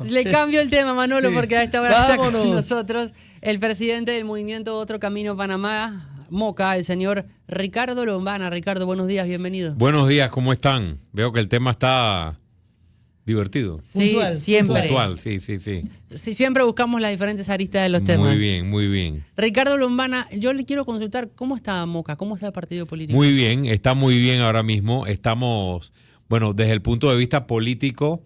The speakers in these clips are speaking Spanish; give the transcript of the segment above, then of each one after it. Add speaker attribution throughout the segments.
Speaker 1: Le cambio el tema, Manolo, sí, porque a esta hora está con
Speaker 2: Vámonos.
Speaker 1: nosotros el presidente del movimiento Otro Camino Panamá, Moca, el señor Ricardo Lombana. Ricardo, buenos días, bienvenido.
Speaker 3: Buenos días, ¿cómo están? Veo que el tema está divertido.
Speaker 1: Sí,
Speaker 2: Puntual,
Speaker 1: siempre.
Speaker 3: Puntual, sí.
Speaker 1: Sí, siempre buscamos las diferentes aristas de los temas.
Speaker 3: Muy bien, muy bien.
Speaker 1: Ricardo Lombana, yo le quiero consultar, ¿cómo está Moca? ¿Cómo está el partido político?
Speaker 3: Muy bien, está muy bien ahora mismo. Estamos, bueno, desde el punto de vista político,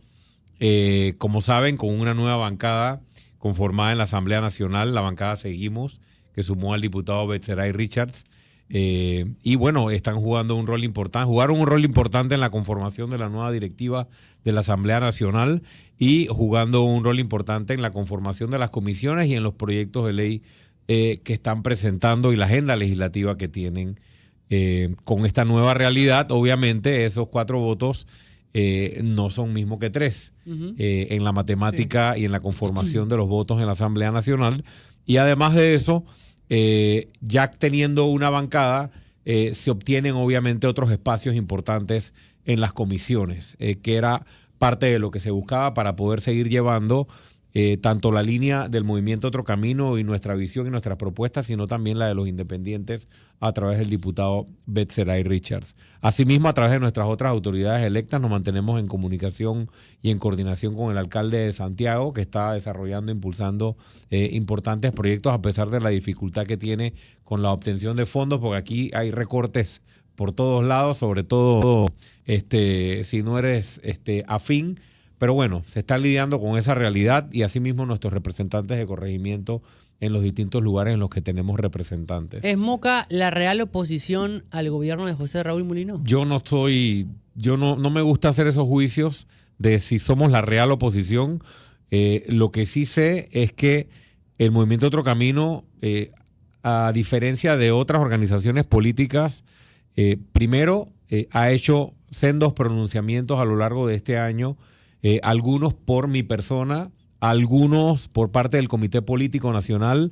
Speaker 3: como saben, con una nueva bancada conformada en la Asamblea Nacional, la bancada Seguimos, que sumó al diputado Betzeray Richards. Y bueno, están jugando un rol importante, jugaron un rol importante en la conformación de la nueva directiva de la Asamblea Nacional y jugando un rol importante en la conformación de las comisiones y en los proyectos de ley que están presentando y la agenda legislativa que tienen con esta nueva realidad. Obviamente esos 4 votos no son mismo que 3 en la matemática y en la conformación de los votos en la Asamblea Nacional. Y además de eso, ya teniendo una bancada, se obtienen obviamente otros espacios importantes en las comisiones, que era parte de lo que se buscaba para poder seguir llevando tanto la línea del movimiento Otro Camino y nuestra visión y nuestras propuestas, sino también la de los independientes a través del diputado Betzeray Richards. Asimismo, a través de nuestras otras autoridades electas, nos mantenemos en comunicación y en coordinación con el alcalde de Santiago, que está desarrollando, impulsando importantes proyectos a pesar de la dificultad que tiene con la obtención de fondos, porque aquí hay recortes por todos lados, sobre todo si no eres afín. Pero bueno, se está lidiando con esa realidad y asimismo nuestros representantes de corregimiento en los distintos lugares en los que tenemos representantes.
Speaker 1: ¿Es Moca la real oposición al gobierno de José Raúl Mulino?
Speaker 3: Yo no me gusta hacer esos juicios de si somos la real oposición. Lo que sí sé es que el movimiento Otro Camino, a diferencia de otras organizaciones políticas, primero ha hecho sendos pronunciamientos a lo largo de este año, algunos por mi persona, algunos por parte del Comité Político Nacional,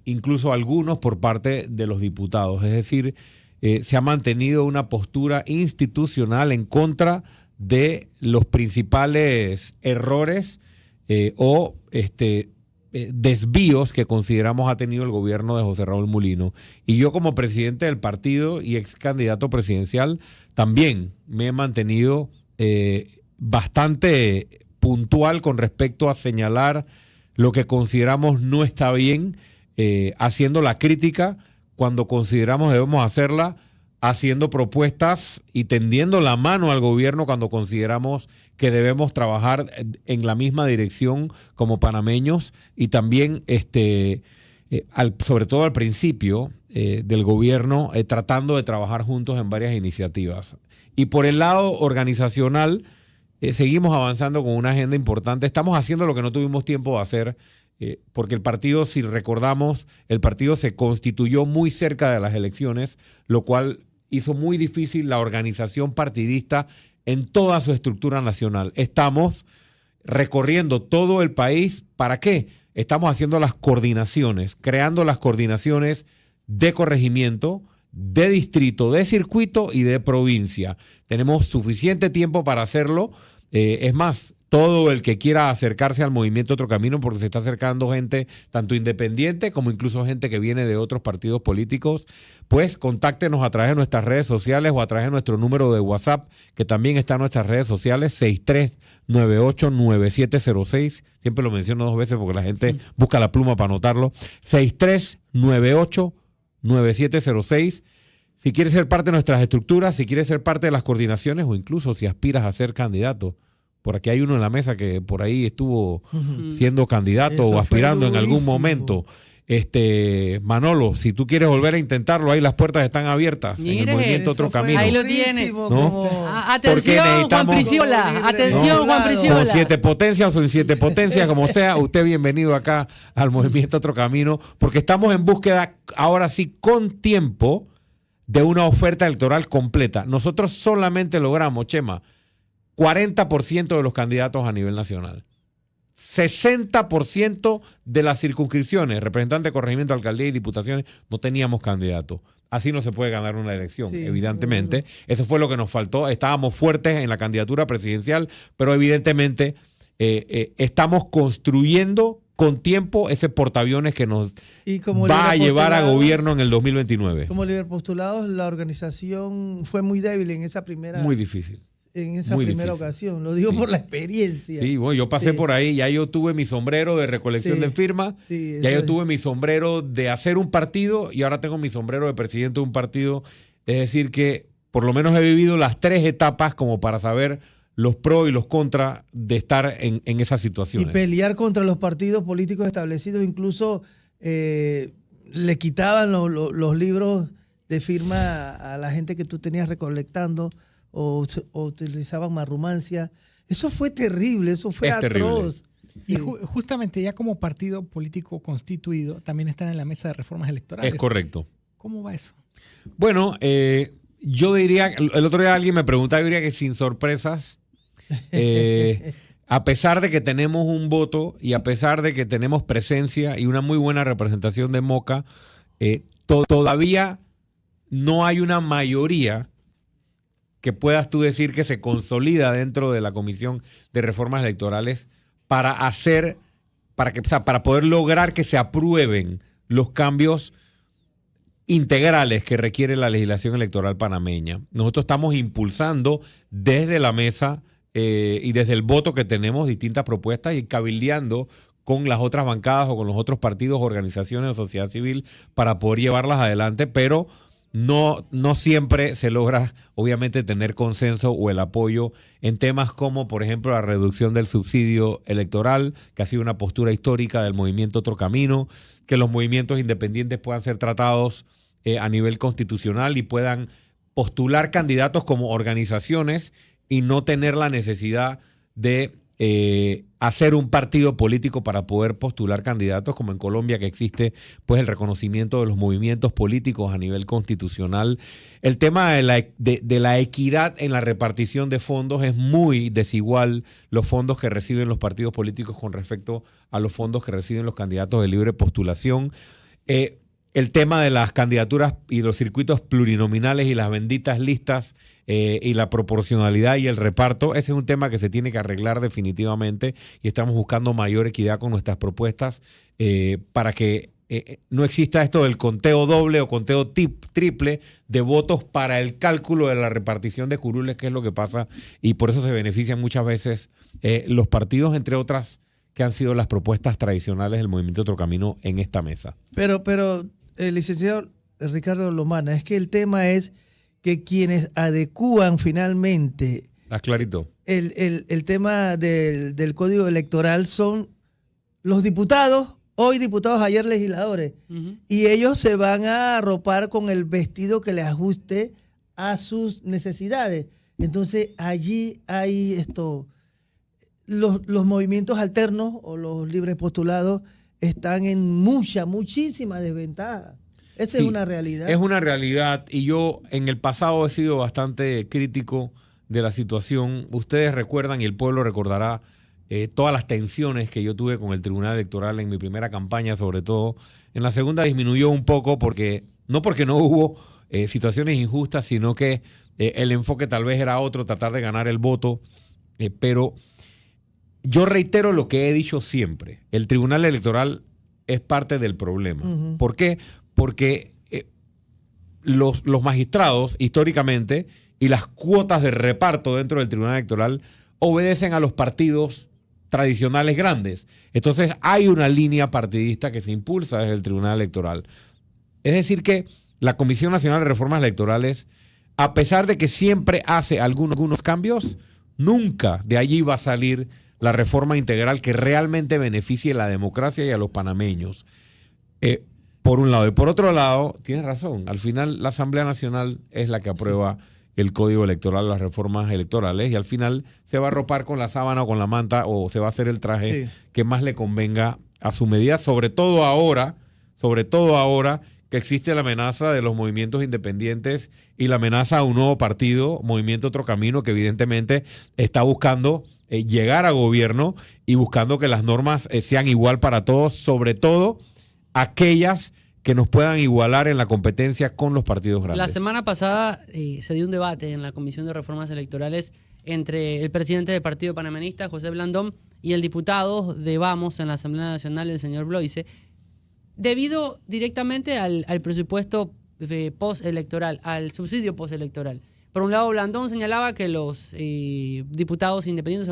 Speaker 3: incluso algunos por parte de los diputados. Es decir, se ha mantenido una postura institucional en contra de los principales errores o desvíos que consideramos ha tenido el gobierno de José Raúl Mulino. Y yo como presidente del partido y ex candidato presidencial también me he mantenido bastante puntual con respecto a señalar lo que consideramos no está bien, haciendo la crítica cuando consideramos debemos hacerla, haciendo propuestas y tendiendo la mano al gobierno cuando consideramos que debemos trabajar en la misma dirección como panameños y también sobre todo al principio del gobierno, tratando de trabajar juntos en varias iniciativas. Y por el lado organizacional, seguimos avanzando con una agenda importante. Estamos haciendo lo que no tuvimos tiempo de hacer, porque el partido, si recordamos, el partido se constituyó muy cerca de las elecciones, lo cual hizo muy difícil la organización partidista en toda su estructura nacional. Estamos recorriendo todo el país. ¿Para qué? Estamos haciendo las coordinaciones, creando las coordinaciones de corregimiento, de distrito, de circuito y de provincia. Tenemos suficiente tiempo para hacerlo. Es más, todo el que quiera acercarse al movimiento Otro Camino, porque se está acercando gente tanto independiente como incluso gente que viene de otros partidos políticos, pues contáctenos a través de nuestras redes sociales o a través de nuestro número de WhatsApp, que también está en nuestras redes sociales, 63989706. Siempre lo menciono 2 veces porque la gente busca la pluma para anotarlo. 63989706. Si quieres ser parte de nuestras estructuras, si quieres ser parte de las coordinaciones o incluso si aspiras a ser candidato. Por aquí hay uno en la mesa que por ahí estuvo siendo candidato o aspirando en algún momento. Manolo, si tú quieres volver a intentarlo, ahí las puertas están abiertas.
Speaker 1: Mire,
Speaker 3: en el movimiento Otro Camino.
Speaker 1: Ahí lo tiene.
Speaker 3: ¿No?
Speaker 1: Atención, Juan Priciola. Atención, Juan Priciola.
Speaker 3: Con 7 potencias o sin 7 potencias, como sea, usted bienvenido acá al movimiento Otro Camino, porque estamos en búsqueda, ahora sí, con tiempo, de una oferta electoral completa. Nosotros solamente logramos, Chema, 40% de los candidatos a nivel nacional. 60% de las circunscripciones, representantes de corregimiento, alcaldía y diputaciones, no teníamos candidato. Así no se puede ganar una elección, sí, evidentemente. Eso fue lo que nos faltó. Estábamos fuertes en la candidatura presidencial, pero evidentemente estamos construyendo con tiempo ese portaaviones que nos va a llevar a gobierno en el 2029.
Speaker 2: Como líder postulados, la organización fue muy débil en esa primera...
Speaker 3: Muy difícil.
Speaker 2: En esa primera ocasión, lo digo por la experiencia.
Speaker 3: Sí, bueno, yo pasé por ahí, ya yo tuve mi sombrero de recolección de firmas, ya yo tuve mi sombrero de hacer un partido y ahora tengo mi sombrero de presidente de un partido. Es decir que por lo menos he vivido las 3 etapas como para saber los pros y los contras de estar en esas situaciones.
Speaker 2: Y pelear contra los partidos políticos establecidos, incluso le quitaban los libros de firma a la gente que tú tenías recolectando o utilizaban marrumancia. Eso fue terrible, eso fue atroz.
Speaker 4: Y justamente ya como partido político constituido también están en la mesa de reformas electorales.
Speaker 3: Es correcto.
Speaker 4: ¿Cómo va eso?
Speaker 3: Bueno, yo diría, el otro día alguien me preguntaba, yo diría que sin sorpresas, a pesar de que tenemos un voto y a pesar de que tenemos presencia y una muy buena representación de Moca, todavía no hay una mayoría que puedas tú decir que se consolida dentro de la Comisión de Reformas Electorales para poder lograr que se aprueben los cambios integrales que requiere la legislación electoral panameña. Nosotros estamos impulsando desde la mesa y desde el voto que tenemos distintas propuestas y cabildeando con las otras bancadas o con los otros partidos, organizaciones de sociedad civil para poder llevarlas adelante, pero no siempre se logra, obviamente, tener consenso o el apoyo en temas como, por ejemplo, la reducción del subsidio electoral, que ha sido una postura histórica del movimiento Otro Camino, que los movimientos independientes puedan ser tratados a nivel constitucional y puedan postular candidatos como organizaciones y no tener la necesidad de hacer un partido político para poder postular candidatos, como en Colombia, que existe pues el reconocimiento de los movimientos políticos a nivel constitucional. El tema de la equidad en la repartición de fondos es muy desigual, los fondos que reciben los partidos políticos con respecto a los fondos que reciben los candidatos de libre postulación. El tema de las candidaturas y los circuitos plurinominales y las benditas listas y la proporcionalidad y el reparto, ese es un tema que se tiene que arreglar definitivamente y estamos buscando mayor equidad con nuestras propuestas para que no exista esto del conteo doble o conteo triple de votos para el cálculo de la repartición de curules, que es lo que pasa, y por eso se benefician muchas veces los partidos, entre otras, que han sido las propuestas tradicionales del Movimiento Otro Camino en esta mesa.
Speaker 2: Pero licenciado Ricardo Lomana, es que el tema es que quienes adecúan finalmente
Speaker 3: clarito.
Speaker 2: El tema del código electoral son los diputados, hoy diputados, ayer legisladores, y ellos se van a arropar con el vestido que les ajuste a sus necesidades. Entonces allí hay los movimientos alternos o los libres postulados están en muchísima desventaja. Esa es una realidad.
Speaker 3: Es una realidad y yo en el pasado he sido bastante crítico de la situación. Ustedes recuerdan y el pueblo recordará todas las tensiones que yo tuve con el Tribunal Electoral en mi primera campaña, sobre todo. En la segunda disminuyó un poco no porque no hubo situaciones injustas, sino que el enfoque tal vez era otro, tratar de ganar el voto. Pero yo reitero lo que he dicho siempre. El Tribunal Electoral es parte del problema. ¿Por qué? Porque los magistrados, históricamente, y las cuotas de reparto dentro del Tribunal Electoral obedecen a los partidos tradicionales grandes. Entonces, hay una línea partidista que se impulsa desde el Tribunal Electoral. Es decir que la Comisión Nacional de Reformas Electorales, a pesar de que siempre hace algunos cambios, nunca de allí va a salir la reforma integral que realmente beneficie a la democracia y a los panameños. Por un lado. Y por otro lado, tienes razón, al final la Asamblea Nacional es la que aprueba el Código Electoral, las reformas electorales, y al final se va a arropar con la sábana o con la manta o se va a hacer el traje que más le convenga a su medida, sobre todo ahora que existe la amenaza de los movimientos independientes y la amenaza a un nuevo partido, Movimiento Otro Camino, que evidentemente está buscando llegar a gobierno y buscando que las normas sean igual para todos, sobre todo aquellas que nos puedan igualar en la competencia con los partidos grandes.
Speaker 1: La semana pasada se dio un debate en la Comisión de Reformas Electorales entre el presidente del Partido Panameñista, José Blandón, y el diputado de Vamos en la Asamblea Nacional, el señor Bloise, debido directamente al presupuesto postelectoral, al subsidio postelectoral. Por un lado, Blandón señalaba que los diputados independientes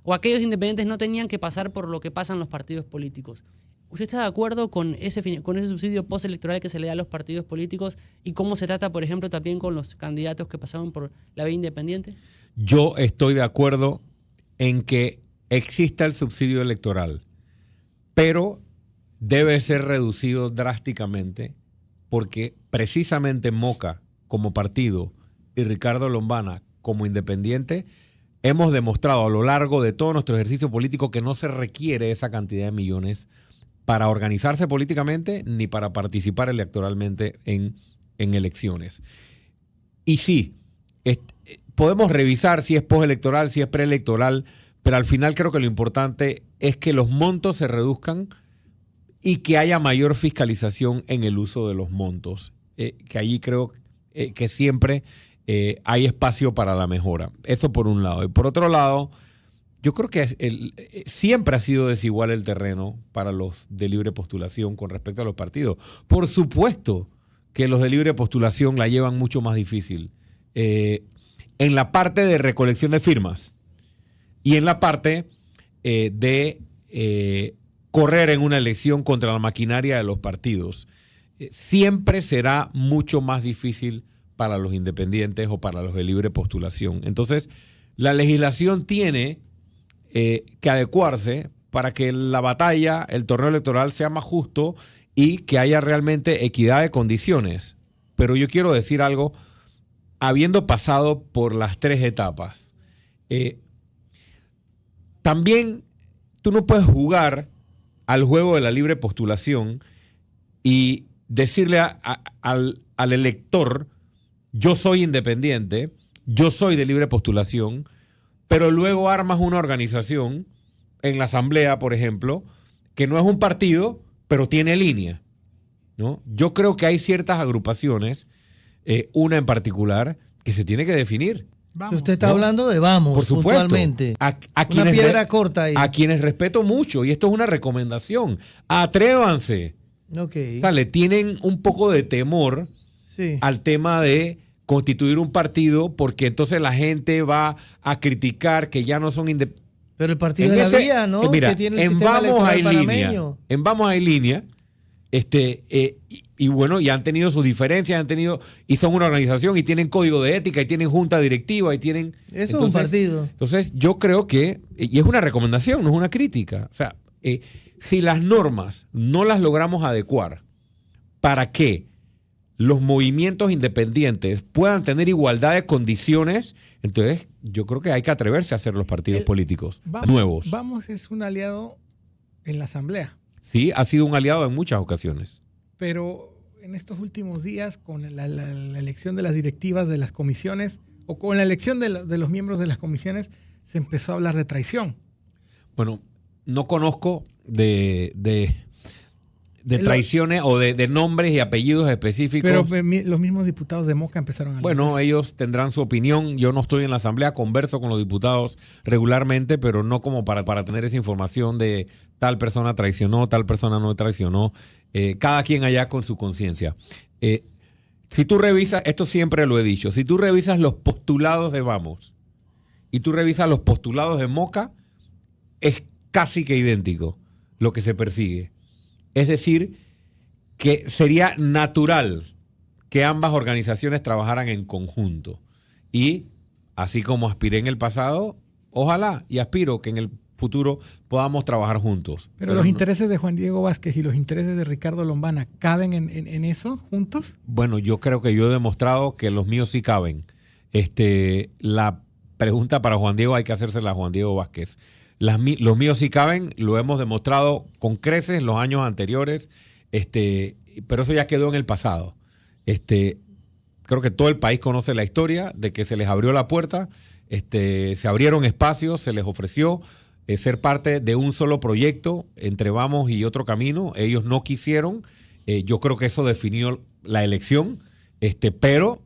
Speaker 1: o aquellos independientes no tenían que pasar por lo que pasan los partidos políticos. ¿Usted está de acuerdo con ese subsidio postelectoral que se le da a los partidos políticos y cómo se trata, por ejemplo, también con los candidatos que pasaron por la vía independiente?
Speaker 3: Yo estoy de acuerdo en que exista el subsidio electoral, pero debe ser reducido drásticamente porque precisamente Moca como partido y Ricardo Lombana como independiente hemos demostrado a lo largo de todo nuestro ejercicio político que no se requiere esa cantidad de millones para organizarse políticamente ni para participar electoralmente en elecciones. Y sí, podemos revisar si es postelectoral, si es preelectoral, pero al final creo que lo importante es que los montos se reduzcan y que haya mayor fiscalización en el uso de los montos, que allí creo que siempre hay espacio para la mejora. Eso por un lado. Y por otro lado, yo creo que siempre ha sido desigual el terreno para los de libre postulación con respecto a los partidos. Por supuesto que los de libre postulación la llevan mucho más difícil en la parte de recolección de firmas y en la parte de correr en una elección contra la maquinaria de los partidos. Siempre será mucho más difícil para los independientes o para los de libre postulación. Entonces, la legislación tiene que adecuarse para que la batalla, el torneo electoral sea más justo y que haya realmente equidad de condiciones. Pero yo quiero decir algo, habiendo pasado por las tres etapas, también tú no puedes jugar al juego de la libre postulación y decirle al elector, yo soy independiente, yo soy de libre postulación, pero luego armas una organización en la asamblea, por ejemplo, que no es un partido, pero tiene línea, ¿no? Yo creo que hay ciertas agrupaciones, una en particular, que se tiene que definir.
Speaker 2: Vamos, usted está hablando de Vamos,
Speaker 3: por supuesto,
Speaker 2: puntualmente.
Speaker 3: Una
Speaker 2: piedra corta ahí.
Speaker 3: A quienes respeto mucho, y esto es una recomendación. Atrévanse.
Speaker 2: Okay.
Speaker 3: O sea, le tienen un poco de temor al tema de constituir un partido, porque entonces la gente va a criticar que ya no son independientes.
Speaker 2: Pero el partido de la vía, ¿no?
Speaker 3: Mira,
Speaker 2: que tiene el
Speaker 3: en
Speaker 2: sistema
Speaker 3: Vamos hay
Speaker 2: panameño.
Speaker 3: línea. En Vamos hay línea. Y bueno, y han tenido sus diferencias, y son una organización, y tienen código de ética, y tienen junta directiva, y tienen...
Speaker 2: Eso es un partido.
Speaker 3: Entonces, yo creo que, y es una recomendación, no es una crítica. O sea, si las normas no las logramos adecuar para que los movimientos independientes puedan tener igualdad de condiciones, entonces yo creo que hay que atreverse a hacer los partidos políticos nuevos.
Speaker 4: Vamos es un aliado en la Asamblea.
Speaker 3: Sí, ha sido un aliado en muchas ocasiones.
Speaker 4: Pero en estos últimos días, con la elección de las directivas de las comisiones, o con la elección de los miembros de las comisiones, se empezó a hablar de traición.
Speaker 3: Bueno, no conozco de traiciones o de nombres y apellidos específicos.
Speaker 4: Pero los mismos diputados de Moca empezaron a hablar.
Speaker 3: Bueno, ellos tendrán su opinión. Yo no estoy en la asamblea, converso con los diputados regularmente, pero no como para tener esa información de tal persona traicionó, tal persona no traicionó. Cada quien allá con su conciencia. Si tú revisas, esto siempre lo he dicho, si tú revisas los postulados de Vamos y tú revisas los postulados de Moca, es casi que idéntico lo que se persigue. Es decir, que sería natural que ambas organizaciones trabajaran en conjunto. Y así como aspiré en el pasado, ojalá y aspiro que en el futuro podamos trabajar juntos.
Speaker 4: Pero los intereses de Juan Diego Vázquez y los intereses de Ricardo Lombana, ¿caben en eso juntos?
Speaker 3: Bueno, yo creo que yo he demostrado que los míos sí caben. La pregunta para Juan Diego hay que hacérsela a Juan Diego Vázquez. Los míos sí caben, lo hemos demostrado con creces en los años anteriores, pero eso ya quedó en el pasado. Creo que todo el país conoce la historia de que se les abrió la puerta, se abrieron espacios, se les ofreció ser parte de un solo proyecto entre Vamos y Otro Camino. Ellos no quisieron. Yo creo que eso definió la elección, pero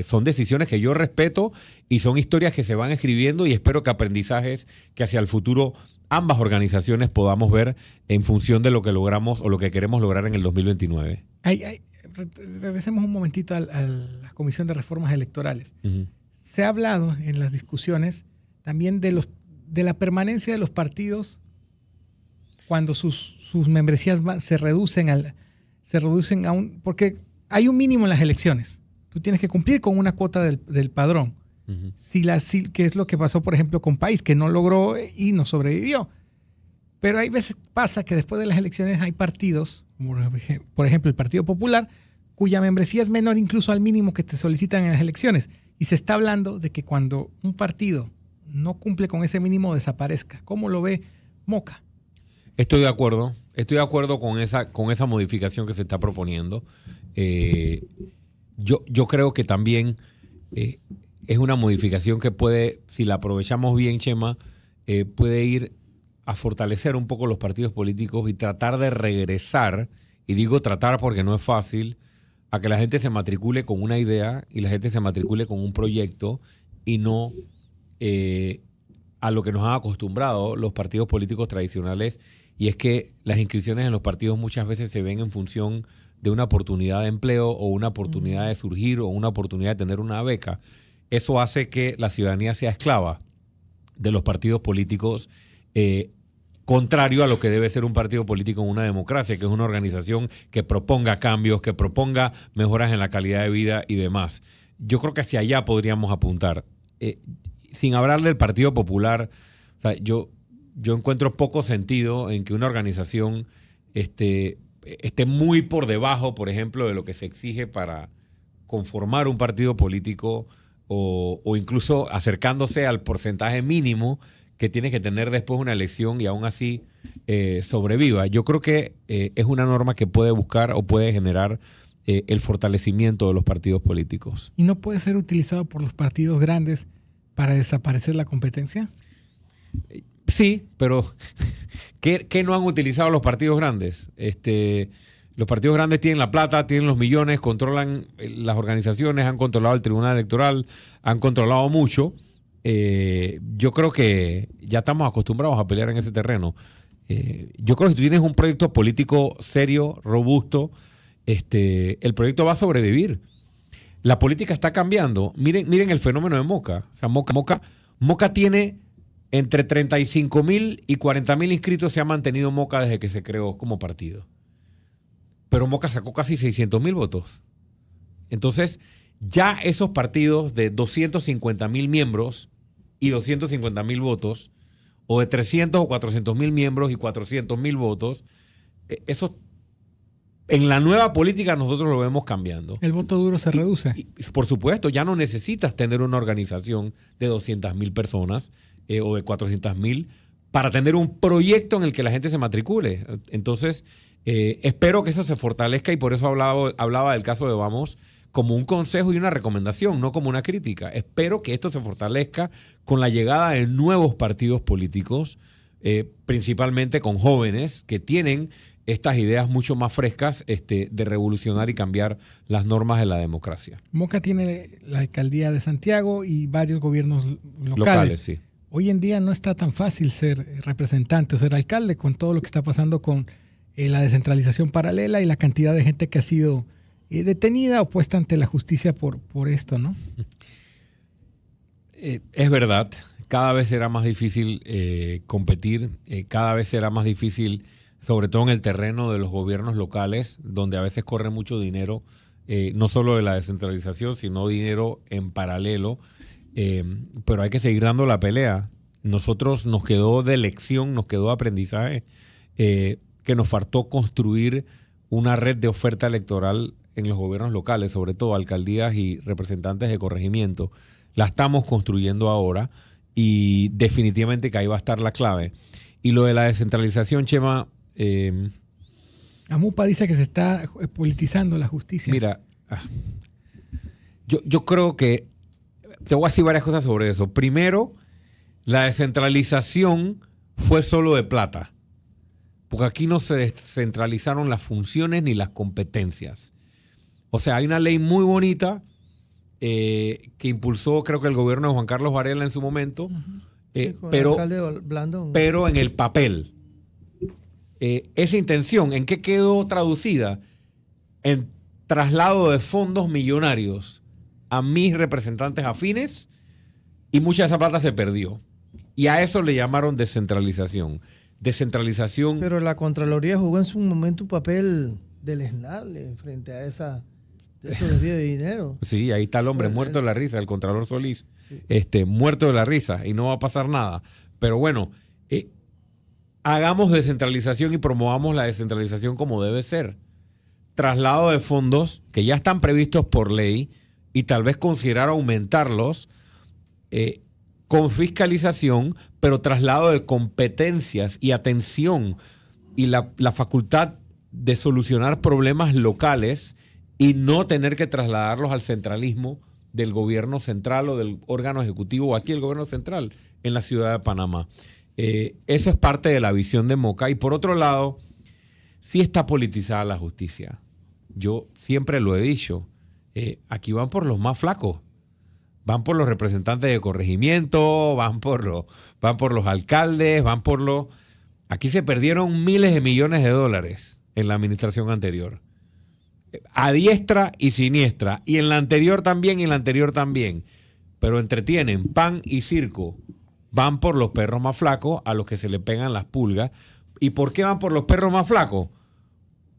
Speaker 3: son decisiones que yo respeto y son historias que se van escribiendo y espero que aprendizajes que hacia el futuro ambas organizaciones podamos ver en función de lo que logramos o lo que queremos lograr en el 2029.
Speaker 4: Regresemos un momentito a la Comisión de Reformas Electorales.
Speaker 3: Uh-huh.
Speaker 4: Se ha hablado en las discusiones también de la permanencia de los partidos cuando sus membresías se reducen a un... Porque hay un mínimo en las elecciones. Tú tienes que cumplir con una cuota del padrón. Uh-huh. Que es lo que pasó, por ejemplo, con País, que no logró y no sobrevivió. Pero hay veces pasa que después de las elecciones hay partidos, por ejemplo el Partido Popular, cuya membresía es menor incluso al mínimo que te solicitan en las elecciones. Y se está hablando de que cuando un partido no cumple con ese mínimo desaparezca. ¿Cómo lo ve Moca?
Speaker 3: Estoy de acuerdo con esa modificación que se está proponiendo. Yo creo que también es una modificación que puede, si la aprovechamos bien, Chema, puede ir a fortalecer un poco los partidos políticos y tratar de regresar, y digo tratar porque no es fácil, a que la gente se matricule con una idea y la gente se matricule con un proyecto y no a lo que nos han acostumbrado los partidos políticos tradicionales, y es que las inscripciones en los partidos muchas veces se ven en función de una oportunidad de empleo o una oportunidad de surgir o una oportunidad de tener una beca. Eso hace que la ciudadanía sea esclava de los partidos políticos, contrario a lo que debe ser un partido político en una democracia, que es una organización que proponga cambios, que proponga mejoras en la calidad de vida y demás. Yo creo que hacia allá podríamos apuntar. Sin hablar del Partido Popular, o sea, yo encuentro poco sentido en que una organización esté muy por debajo, por ejemplo, de lo que se exige para conformar un partido político o incluso acercándose al porcentaje mínimo que tiene que tener después una elección y aún así sobreviva. Yo creo que es una norma que puede buscar o puede generar el fortalecimiento de los partidos políticos.
Speaker 4: ¿Y no puede ser utilizado por los partidos grandes para desaparecer la competencia?
Speaker 3: Sí, pero ¿qué no han utilizado los partidos grandes? Los partidos grandes tienen la plata, tienen los millones, controlan las organizaciones, han controlado el Tribunal Electoral, han controlado mucho. Yo creo que ya estamos acostumbrados a pelear en ese terreno. Yo creo que si tú tienes un proyecto político serio, robusto, el proyecto va a sobrevivir. La política está cambiando. Miren el fenómeno de Moca. O sea, Moca tiene entre 35,000 y 40,000 inscritos. Se ha mantenido Moca desde que se creó como partido. Pero Moca sacó casi 600,000 votos. Entonces, ya esos partidos de 250,000 miembros y 250,000 votos, o de 300 o 400,000 miembros y 400,000 votos, eso en la nueva política nosotros lo vemos cambiando.
Speaker 4: El voto duro se reduce.
Speaker 3: Y, por supuesto, ya no necesitas tener una organización de 200,000 personas o de 400,000 para tener un proyecto en el que la gente se matricule. Entonces, espero que eso se fortalezca y por eso hablaba del caso de Vamos como un consejo y una recomendación, no como una crítica. Espero que esto se fortalezca con la llegada de nuevos partidos políticos, principalmente con jóvenes que tienen estas ideas mucho más frescas de revolucionar y cambiar las normas de la democracia.
Speaker 4: Moca tiene la alcaldía de Santiago y varios gobiernos locales.
Speaker 3: Sí.
Speaker 4: Hoy en día no está tan fácil ser representante o ser alcalde con todo lo que está pasando con la descentralización paralela y la cantidad de gente que ha sido detenida o puesta ante la justicia por esto, ¿no?
Speaker 3: Es verdad, cada vez será más difícil competir, cada vez será más difícil, sobre todo en el terreno de los gobiernos locales, donde a veces corre mucho dinero, no solo de la descentralización, sino dinero en paralelo, pero hay que seguir dando la pelea. Nosotros nos quedó de lección, nos quedó aprendizaje, que nos faltó construir una red de oferta electoral en los gobiernos locales, sobre todo alcaldías y representantes de corregimiento. La estamos construyendo ahora y definitivamente que ahí va a estar la clave. Y lo de la descentralización, Chema...
Speaker 4: Amupa dice que se está politizando la justicia.
Speaker 3: Mira, yo creo que... Te voy a decir varias cosas sobre eso. Primero, la descentralización fue solo de plata. Porque aquí no se descentralizaron las funciones ni las competencias. O sea, hay una ley muy bonita que impulsó, creo que el gobierno de Juan Carlos Varela en su momento,
Speaker 2: Sí, con el
Speaker 3: pero,
Speaker 2: alcalde Blandón.
Speaker 3: pero en el papel. Esa intención, ¿en qué quedó traducida? En traslado de fondos millonarios a mis representantes afines, y mucha de esa plata se perdió. Y a eso le llamaron descentralización. Descentralización.
Speaker 2: Pero la Contraloría jugó en su momento un papel deleznable frente a esos desvíos de dinero.
Speaker 3: Sí, ahí está el hombre muerto de la risa, el Contralor Solís, muerto de la risa, y no va a pasar nada. Pero bueno, hagamos descentralización y promovamos la descentralización como debe ser. Traslado de fondos que ya están previstos por ley y tal vez considerar aumentarlos con fiscalización, pero traslado de competencias y atención y la facultad de solucionar problemas locales y no tener que trasladarlos al centralismo del gobierno central o del órgano ejecutivo, o aquí el gobierno central en la ciudad de Panamá. Eso es parte de la visión de Moca. Y por otro lado, sí está politizada la justicia. Yo siempre lo he dicho, aquí van por los más flacos. Van por los representantes de corregimiento, van por los alcaldes, Aquí se perdieron miles de millones de dólares en la administración anterior. A diestra y siniestra. Y en la anterior también, y en la anterior también. Pero entretienen pan y circo. Van por los perros más flacos a los que se le pegan las pulgas. ¿Y por qué van por los perros más flacos?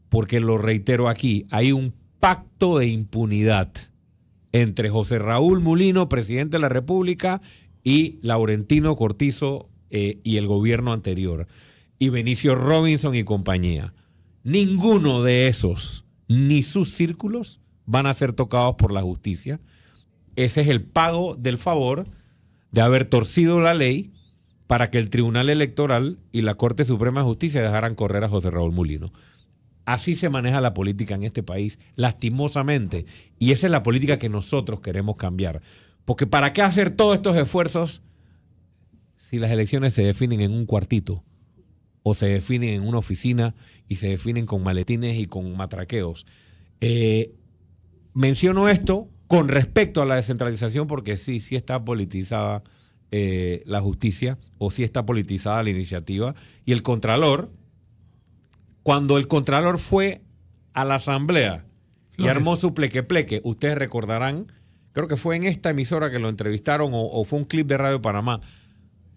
Speaker 3: Porque, lo reitero aquí, hay un pacto de impunidad entre José Raúl Mulino, presidente de la República, y Laurentino Cortizo y el gobierno anterior, y Benicio Robinson y compañía. Ninguno de esos, ni sus círculos, van a ser tocados por la justicia. Ese es el pago del favor de haber torcido la ley para que el Tribunal Electoral y la Corte Suprema de Justicia dejaran correr a José Raúl Mulino. Así se maneja la política en este país, lastimosamente. Y esa es la política que nosotros queremos cambiar. Porque ¿para qué hacer todos estos esfuerzos si las elecciones se definen en un cuartito? O se definen en una oficina y se definen con maletines y con matraqueos. Menciono esto con respecto a la descentralización porque sí está politizada la justicia, o sí está politizada la iniciativa. Y el Contralor, cuando el Contralor fue a la Asamblea y armó su pleque-pleque, ustedes recordarán, creo que fue en esta emisora que lo entrevistaron o fue un clip de Radio Panamá.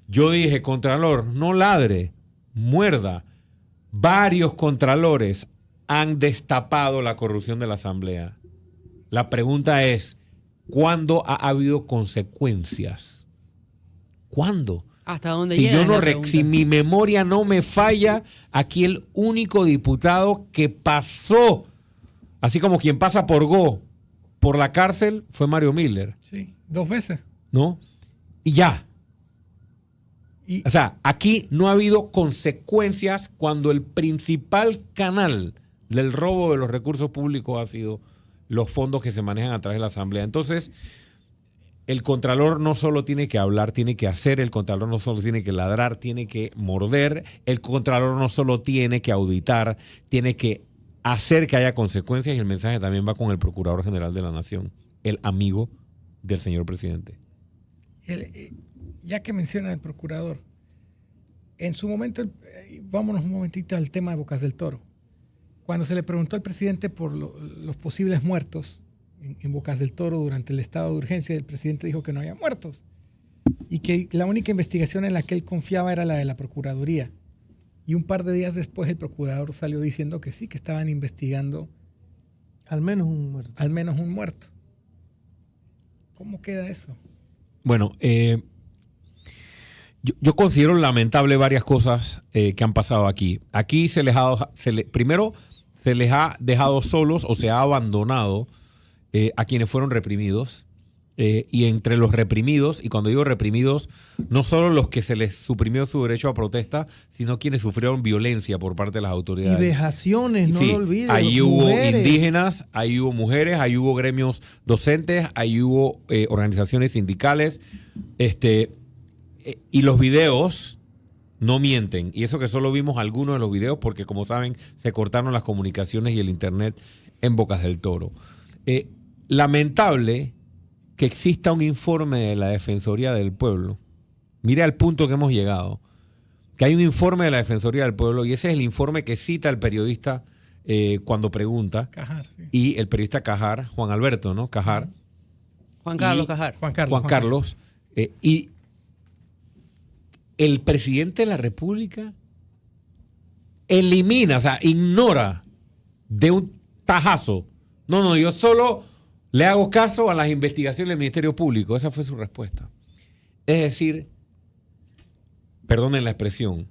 Speaker 3: Yo dije, Contralor, no ladre, muerda. Varios contralores han destapado la corrupción de la Asamblea. La pregunta es, ¿cuándo ha habido consecuencias? ¿Cuándo?
Speaker 1: ¿Hasta dónde llega?
Speaker 3: Si mi memoria no me falla, aquí el único diputado que pasó, así como quien pasa por la cárcel, fue Mario Miller.
Speaker 4: Sí, 2 veces.
Speaker 3: ¿No? Y ya. O sea, aquí no ha habido consecuencias cuando el principal canal del robo de los recursos públicos ha sido los fondos que se manejan a través de la Asamblea. Entonces, el Contralor no solo tiene que hablar, tiene que hacer. El Contralor no solo tiene que ladrar, tiene que morder. El Contralor no solo tiene que auditar, tiene que hacer que haya consecuencias. Y el mensaje también va con el Procurador General de la Nación, el amigo del señor presidente.
Speaker 4: Ya que menciona el Procurador, en su momento, vámonos un momentito al tema de Bocas del Toro. Cuando se le preguntó al presidente por los posibles muertos en Bocas del Toro durante el estado de urgencia, el presidente dijo que no había muertos y que la única investigación en la que él confiaba era la de la Procuraduría. Y un par de días después el procurador salió diciendo que sí, que estaban investigando
Speaker 2: al menos un muerto.
Speaker 4: ¿Cómo queda eso?
Speaker 3: Bueno, yo considero lamentable varias cosas que han pasado aquí. Aquí primero se les ha dejado solos o se ha abandonado a quienes fueron reprimidos. Y entre los reprimidos, y cuando digo reprimidos, no solo los que se les suprimió su derecho a protesta, sino quienes sufrieron violencia por parte de las autoridades.
Speaker 2: Y vejaciones, no lo olvides.
Speaker 3: Ahí hubo indígenas, ahí hubo mujeres, ahí hubo gremios docentes, ahí hubo organizaciones sindicales. Y los videos no mienten. Y eso que solo vimos algunos de los videos, porque como saben, se cortaron las comunicaciones y el internet en Bocas del Toro. Lamentable que exista un informe de la Defensoría del Pueblo. Mire al punto que hemos llegado. Que hay un informe de la Defensoría del Pueblo y ese es el informe que cita el periodista cuando pregunta.
Speaker 4: Cajar, sí.
Speaker 3: Y el periodista Cajar, Juan Alberto, ¿no? Cajar.
Speaker 1: Juan Carlos Cajar.
Speaker 3: Juan Carlos. Y el presidente de la República elimina, o sea, ignora de un tajazo. No, yo solo le hago caso a las investigaciones del Ministerio Público. Esa fue su respuesta. Es decir, perdonen la expresión,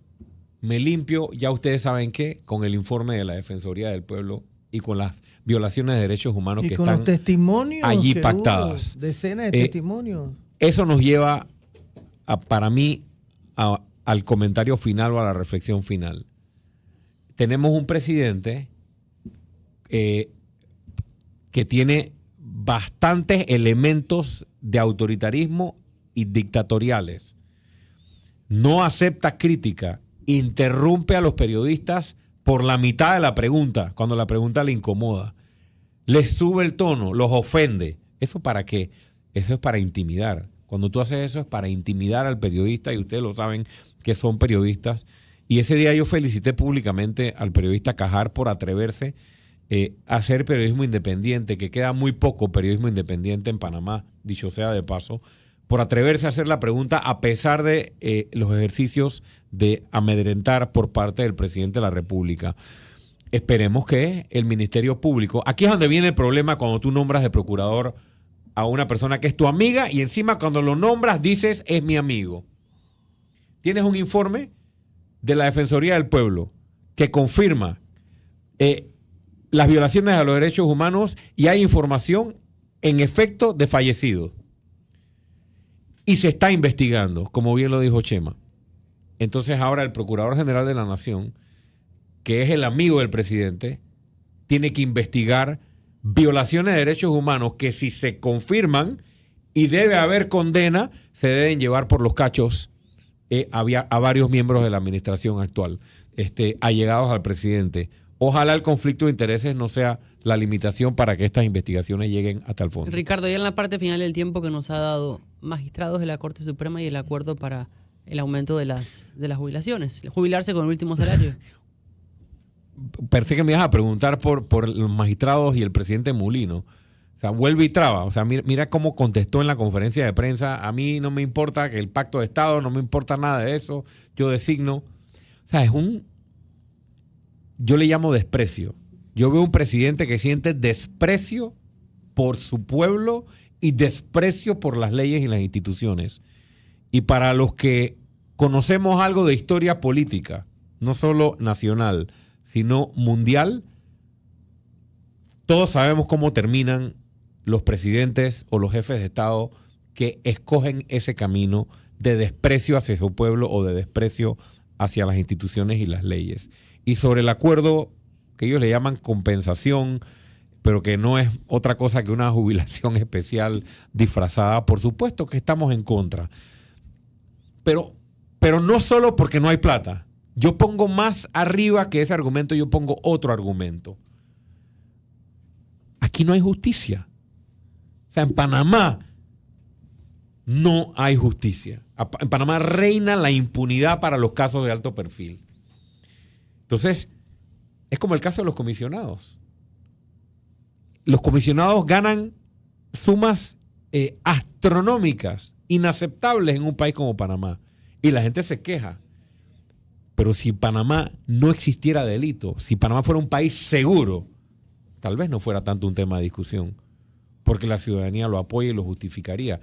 Speaker 3: me limpio, ya ustedes saben qué, con el informe de la Defensoría del Pueblo y con las violaciones de derechos humanos
Speaker 2: y
Speaker 3: que
Speaker 2: con
Speaker 3: están
Speaker 2: los testimonios
Speaker 3: allí
Speaker 2: que
Speaker 3: pactadas.
Speaker 2: hubo, decenas de testimonios.
Speaker 3: Eso nos lleva, para mí, al comentario final o a la reflexión final. Tenemos un presidente que tiene bastantes elementos de autoritarismo y dictatoriales. No acepta crítica, interrumpe a los periodistas por la mitad de la pregunta, cuando la pregunta le incomoda. Les sube el tono, los ofende. ¿Eso para qué? Eso es para intimidar. Cuando tú haces eso es para intimidar al periodista y ustedes lo saben que son periodistas. Y ese día yo felicité públicamente al periodista Cajar por atreverse a hacer periodismo independiente, que queda muy poco periodismo independiente en Panamá, dicho sea de paso, por atreverse a hacer la pregunta a pesar de los ejercicios de amedrentar por parte del presidente de la República. Esperemos que el Ministerio Público, aquí es donde viene el problema cuando tú nombras de procurador a una persona que es tu amiga y encima cuando lo nombras dices es mi amigo. Tienes un informe de la Defensoría del Pueblo que confirma las violaciones a los derechos humanos y hay información en efecto de fallecidos. Y se está investigando, como bien lo dijo Chema. Entonces ahora el Procurador General de la Nación, que es el amigo del presidente, tiene que investigar violaciones de derechos humanos que si se confirman y debe haber condena, se deben llevar por los cachos a varios miembros de la administración actual, allegados al presidente. Ojalá el conflicto de intereses no sea la limitación para que estas investigaciones lleguen hasta el fondo.
Speaker 1: Ricardo, ya en la parte final del tiempo que nos ha dado magistrados de la Corte Suprema y el acuerdo para el aumento de las jubilaciones, jubilarse con el último salario.
Speaker 3: Pensé que me ibas a preguntar por los magistrados y el presidente Mulino. O sea, vuelve y traba. O sea, mira cómo contestó en la conferencia de prensa. A mí no me importa que el pacto de Estado, no me importa nada de eso. Yo designo. O sea, yo le llamo desprecio. Yo veo un presidente que siente desprecio por su pueblo y desprecio por las leyes y las instituciones. Y para los que conocemos algo de historia política, no solo nacional, sino mundial, todos sabemos cómo terminan los presidentes o los jefes de Estado que escogen ese camino de desprecio hacia su pueblo o de desprecio hacia las instituciones y las leyes. Y sobre el acuerdo que ellos le llaman compensación, pero que no es otra cosa que una jubilación especial disfrazada, por supuesto que estamos en contra. Pero no solo porque no hay plata. Yo pongo más arriba que ese argumento, yo pongo otro argumento. Aquí no hay justicia. O sea, en Panamá no hay justicia. En Panamá reina la impunidad para los casos de alto perfil. Entonces, es como el caso de los comisionados. Los comisionados ganan sumas astronómicas, inaceptables en un país como Panamá. Y la gente se queja. Pero si Panamá no existiera delito, si Panamá fuera un país seguro, tal vez no fuera tanto un tema de discusión, porque la ciudadanía lo apoya y lo justificaría.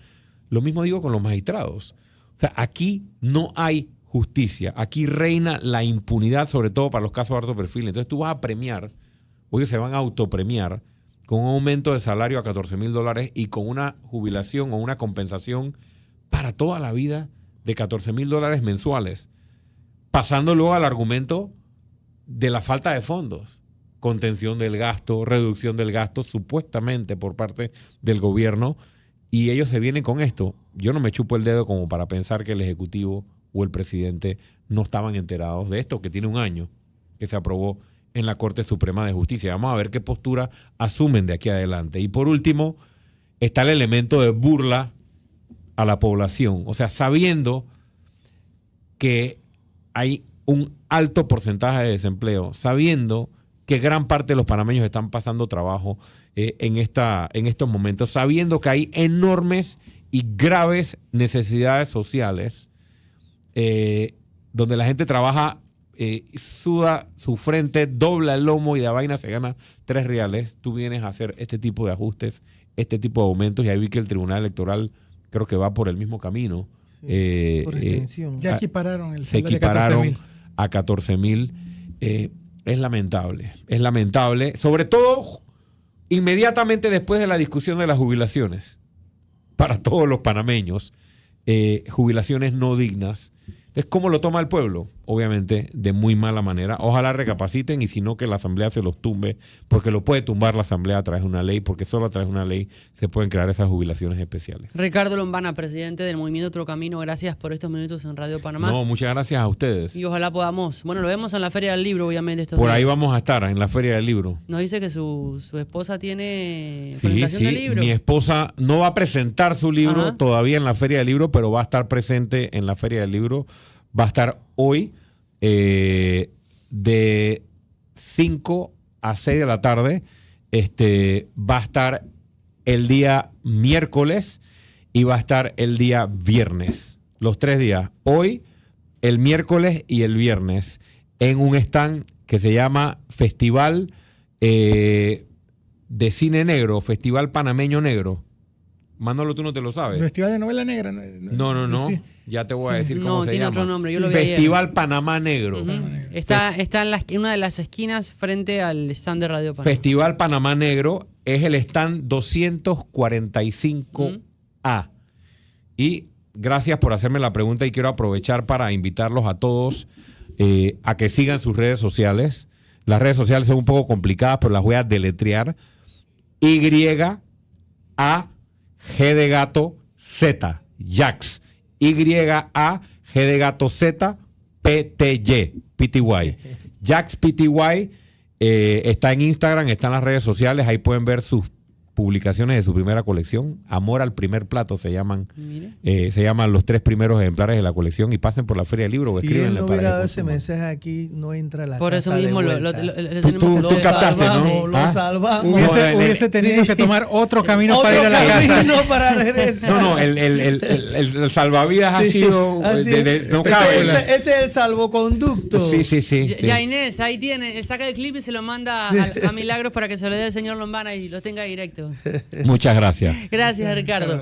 Speaker 3: Lo mismo digo con los magistrados. O sea, aquí no hay justicia. Aquí reina la impunidad, sobre todo para los casos de alto perfil. Entonces tú vas a premiar, o ellos se van a autopremiar con un aumento de salario a $14,000 y con una jubilación o una compensación para toda la vida de $14,000 mensuales. Pasando luego al argumento de la falta de fondos, contención del gasto, reducción del gasto, supuestamente por parte del gobierno, y ellos se vienen con esto. Yo no me chupo el dedo como para pensar que el Ejecutivo o el presidente no estaban enterados de esto, que tiene un año que se aprobó en la Corte Suprema de Justicia. Vamos a ver qué postura asumen de aquí adelante. Y por último, está el elemento de burla a la población. O sea, sabiendo que hay un alto porcentaje de desempleo, sabiendo que gran parte de los panameños están pasando trabajo en estos momentos, sabiendo que hay enormes y graves necesidades sociales, donde la gente trabaja, suda su frente, dobla el lomo y de vaina se gana 3 reales, tú vienes a hacer este tipo de ajustes, este tipo de aumentos, y ahí vi que el Tribunal Electoral creo que va por el mismo camino.
Speaker 2: Sí, por extensión.
Speaker 4: Ya equipararon el
Speaker 3: Se
Speaker 4: salario
Speaker 3: equipararon a 14,000. Es lamentable, sobre todo inmediatamente después de la discusión de las jubilaciones, para todos los panameños, jubilaciones no dignas. Entonces, ¿cómo lo toma el pueblo? Obviamente, de muy mala manera. Ojalá recapaciten, y si no, que la Asamblea se los tumbe, porque lo puede tumbar la Asamblea a través de una ley, porque solo a través de una ley se pueden crear esas jubilaciones especiales.
Speaker 1: Ricardo Lombana, presidente del Movimiento Otro Camino, gracias por estos minutos en Radio Panamá.
Speaker 3: No, muchas gracias a ustedes.
Speaker 1: Y ojalá podamos, bueno, lo vemos en la Feria del Libro, obviamente. Estos
Speaker 3: Por ahí
Speaker 1: días.
Speaker 3: vamos a estar, en la Feria del Libro.
Speaker 1: Nos dice que su esposa tiene
Speaker 3: Sí,
Speaker 1: presentación de libro.
Speaker 3: mi esposa no va a presentar su libro
Speaker 1: Ajá.
Speaker 3: todavía en la Feria del Libro, pero va a estar presente en la Feria del Libro. Va a estar hoy de 5 a 6 de la tarde. Va a estar el día miércoles y va a estar el día viernes. Los 3 días. Hoy, el miércoles y el viernes. En un stand que se llama Festival de Cine Negro, Festival Panameño Negro. Manolo, tú no te lo sabes.
Speaker 4: Festival de Novela Negra.
Speaker 3: No.
Speaker 4: Sí.
Speaker 3: Ya te voy a
Speaker 4: Sí.
Speaker 3: decir cómo
Speaker 1: No,
Speaker 3: se
Speaker 1: tiene
Speaker 3: llama.
Speaker 1: otro nombre, yo lo vi ayer.
Speaker 3: Festival Panamá Negro.
Speaker 1: Ujú. Está en una de las esquinas frente al stand de Radio Panamá.
Speaker 3: Festival Panamá Negro es el stand 245A. Y gracias por hacerme la pregunta, y quiero aprovechar para invitarlos a todos a que sigan sus redes sociales. Las redes sociales son un poco complicadas, pero las voy a deletrear. YAG de gato Z, Jax. YAG de gato Z, PTY. Jax PTY está en Instagram, está en las redes sociales, ahí pueden ver sus publicaciones de su primera colección. Amor al primer plato se llaman.
Speaker 1: Mire.
Speaker 3: Se llaman los 3 primeros ejemplares de la colección, y pasen por la Feria del Libro o
Speaker 2: Si él
Speaker 3: escríbenle
Speaker 2: no
Speaker 3: para
Speaker 2: hubiera
Speaker 3: que
Speaker 2: dado ese
Speaker 3: consuman.
Speaker 2: mensaje aquí, no entra a la
Speaker 1: Por eso
Speaker 2: casa de
Speaker 1: mismo lo
Speaker 2: vuelta.
Speaker 1: tenemos
Speaker 3: tú
Speaker 1: que
Speaker 3: captaste, ¿no?
Speaker 2: salvamos, lo
Speaker 3: ¿Ah?
Speaker 2: salvamos.
Speaker 4: Hubiese tenido que tomar otro camino para ir a la casa.
Speaker 2: camino para regresar.
Speaker 3: No, el salvavidas ha
Speaker 2: Sí,
Speaker 3: sido...
Speaker 2: así es.
Speaker 3: no cabe.
Speaker 2: Ese es el salvoconducto.
Speaker 3: Sí.
Speaker 1: Ya Inés, ahí tiene, él saca el clip y se lo manda a Milagros para que se lo dé el señor Lombana y lo tenga directo.
Speaker 3: Muchas gracias.
Speaker 1: Gracias, Ricardo.